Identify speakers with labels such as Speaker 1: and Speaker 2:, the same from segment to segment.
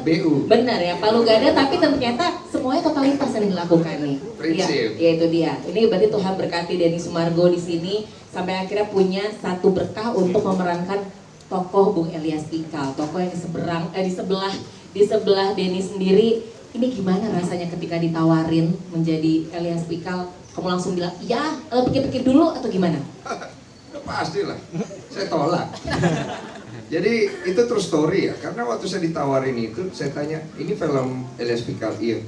Speaker 1: BU.
Speaker 2: Benar ya, palu gada tapi ternyata semuanya totalitas yang dilakukan nih.
Speaker 1: Prinsip.
Speaker 2: Ya itu dia. Ini berarti Tuhan berkati Denny Sumargo di sini sampai akhirnya punya satu berkah untuk memerankan tokoh Bung Elias Pikal, tokoh yang di sebelah Denny sendiri. Ini gimana rasanya ketika ditawarin menjadi Elias Pikal? Kamu langsung bilang, iya, pikir-pikir dulu atau gimana?
Speaker 1: Udah pasti lah, saya tolak. Jadi itu true story ya, karena waktu saya ditawarin itu, saya tanya, ini film Elias Pikal? Iya.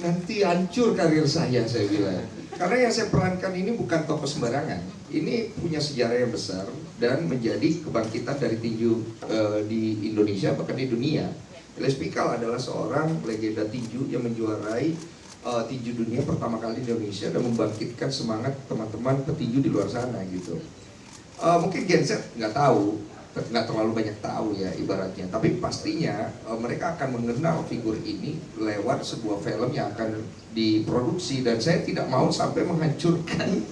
Speaker 1: Nanti hancur karir saya bilang. Karena yang saya perankan ini bukan tokoh sembarangan. Ini punya sejarah yang besar dan menjadi kebangkitan dari tinju di Indonesia, bahkan di dunia. Elias Pikal adalah seorang legenda tinju yang menjuarai tinju dunia pertama kali di Indonesia dan membangkitkan semangat teman-teman petinju di luar sana gitu. Mungkin Gen Z nggak tahu, nggak terlalu banyak tahu ya ibaratnya, tapi pastinya mereka akan mengenal figur ini lewat sebuah film yang akan diproduksi, dan saya tidak mau sampai menghancurkan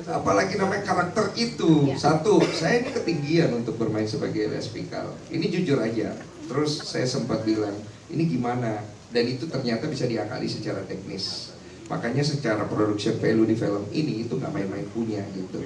Speaker 1: apalagi namanya karakter itu. Satu, saya ini ketinggian untuk bermain sebagai Elias Pikal, ini jujur aja. Terus saya sempat bilang, ini gimana? Dan itu ternyata bisa diakali secara teknis. Makanya secara production value di film ini itu nggak main-main punya gitu.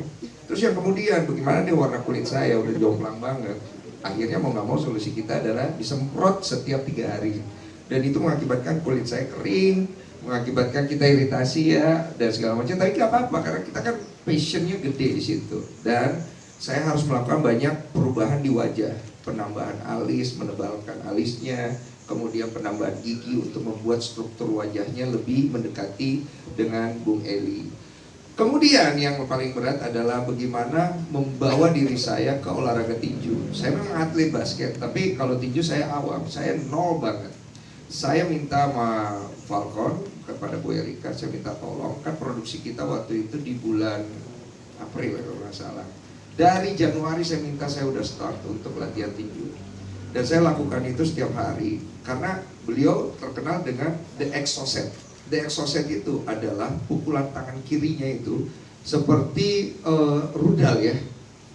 Speaker 1: Terus yang kemudian, bagaimana nih warna kulit saya udah jomplang banget. Akhirnya mau nggak mau solusi kita adalah disemprot setiap 3 hari. Dan itu mengakibatkan kulit saya kering, mengakibatkan kita iritasi ya, dan segala macam. Tapi nggak apa-apa, karena kita kan passionnya gede di situ. Dan saya harus melakukan banyak perubahan di wajah. Penambahan alis, menebalkan alisnya, kemudian penambahan gigi untuk membuat struktur wajahnya lebih mendekati dengan Bung Eli. Kemudian yang paling berat adalah bagaimana membawa diri saya ke olahraga tinju. Saya memang atlet basket, tapi kalau tinju saya awam, saya nol banget. Saya minta sama Falcon kepada Bu Erika, saya minta tolong, kan produksi kita waktu itu di bulan April kalau nggak salah. Dari Januari saya minta saya udah start untuk latihan tinju. Dan saya lakukan itu setiap hari karena beliau terkenal dengan The Exocet. The Exocet itu adalah pukulan tangan kirinya itu seperti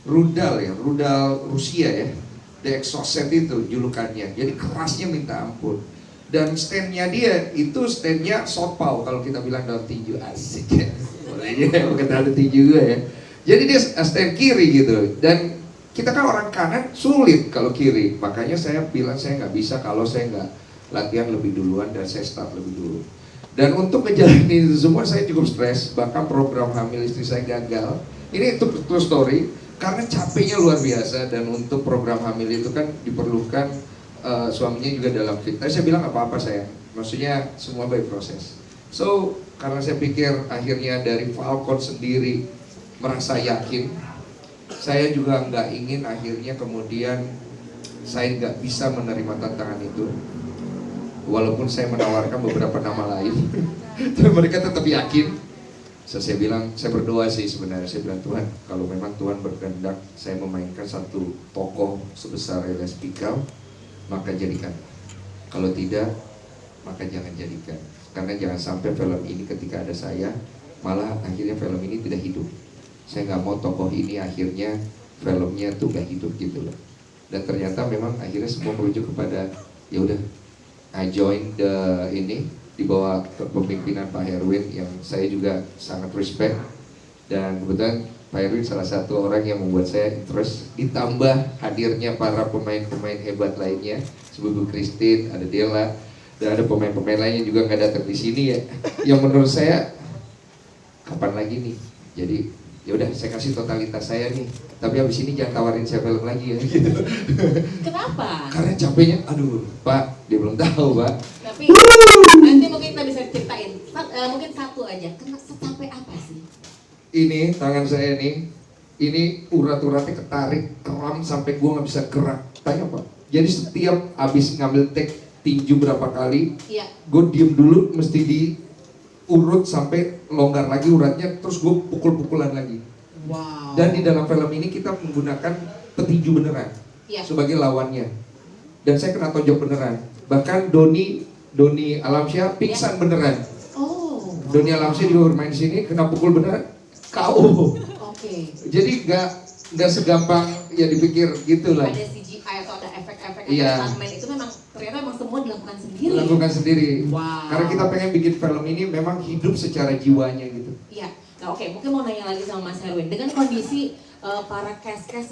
Speaker 1: rudal Rusia ya. The Exocet itu julukannya. Jadi kerasnya minta ampun. Dan standnya dia itu standnya southpaw kalau kita bilang dalam tinju, asik ya. Bolehnya bukan dalam tinju juga ya. Jadi dia stand kiri gitu, dan kita kan orang kanan sulit kalau kiri. Makanya saya bilang saya nggak bisa kalau saya nggak latihan lebih duluan dan saya start lebih dulu. Dan untuk menjalani itu semua saya cukup stres, bahkan program hamil istri saya gagal. Ini itu true story, karena capeknya luar biasa. Dan untuk program hamil itu kan diperlukan suaminya juga dalam fit. Tapi saya bilang nggak apa-apa saya, maksudnya semua by proses. So karena saya pikir akhirnya dari Falcon sendiri merasa yakin, saya juga nggak ingin akhirnya kemudian saya nggak bisa menerima tantangan itu, walaupun saya menawarkan beberapa nama lain. Tapi mereka tetap yakin. So, saya bilang, saya berdoa sih sebenarnya, saya bilang, Tuhan, kalau memang Tuhan berkehendak saya memainkan satu tokoh sebesar Elias Pikal, maka jadikan. Kalau tidak, maka jangan jadikan. Karena jangan sampai film ini ketika ada saya, malah akhirnya film ini tidak hidup. Saya nggak mau tokoh ini akhirnya filmnya tuh nggak hidup gitu loh. Dan ternyata memang akhirnya semua merujuk kepada ya udah, I join ini di bawah kepemimpinan Pak Herwin yang saya juga sangat respect. Dan kebetulan Pak Herwin salah satu orang yang membuat saya interest, ditambah hadirnya para pemain-pemain hebat lainnya seperti Bu Christine, ada Della, dan ada pemain-pemain lainnya juga nggak datang di sini ya. Yang menurut saya kapan lagi nih? Jadi ya udah, saya kasih totalitas saya nih, tapi habis ini jangan tawarin saya film lagi ya gitu.
Speaker 2: Kenapa?
Speaker 1: Karena capeknya, aduh Pak, dia belum tahu Pak.
Speaker 2: Tapi nanti mungkin kita bisa ceritain, mungkin satu aja, secapek apa sih?
Speaker 1: Ini tangan saya nih, ini urat-uratnya ketarik, kram sampai gua nggak bisa gerak. Tanya Pak, jadi setiap habis ngambil take tinju berapa kali,
Speaker 2: Iya.
Speaker 1: gue diem dulu, mesti diurut sampai longgar lagi uratnya, terus gue pukul-pukulan lagi.
Speaker 2: Wow.
Speaker 1: Dan di dalam film ini kita menggunakan petinju beneran sebagai lawannya. Dan saya kena tonjok beneran. Bahkan Doni Alamsyah pingsan beneran.
Speaker 2: Oh.
Speaker 1: Doni Alamsyah juga bermain di sini, kena pukul beneran, KO.
Speaker 2: Oke.
Speaker 1: Jadi nggak segampang ya dipikir gitulah.
Speaker 2: Ada CGI atau ada efek-efek
Speaker 1: Iya.
Speaker 2: stuntman itu memang ternyata memang semua dilakukan sendiri.
Speaker 1: Lakukan sendiri.
Speaker 2: Wow.
Speaker 1: Karena kita pengen bikin film ini memang hidup secara jiwanya gitu.
Speaker 2: Iya. Nah oke, mungkin mau nanya lagi sama Mas Herwin dengan kondisi para cast-cast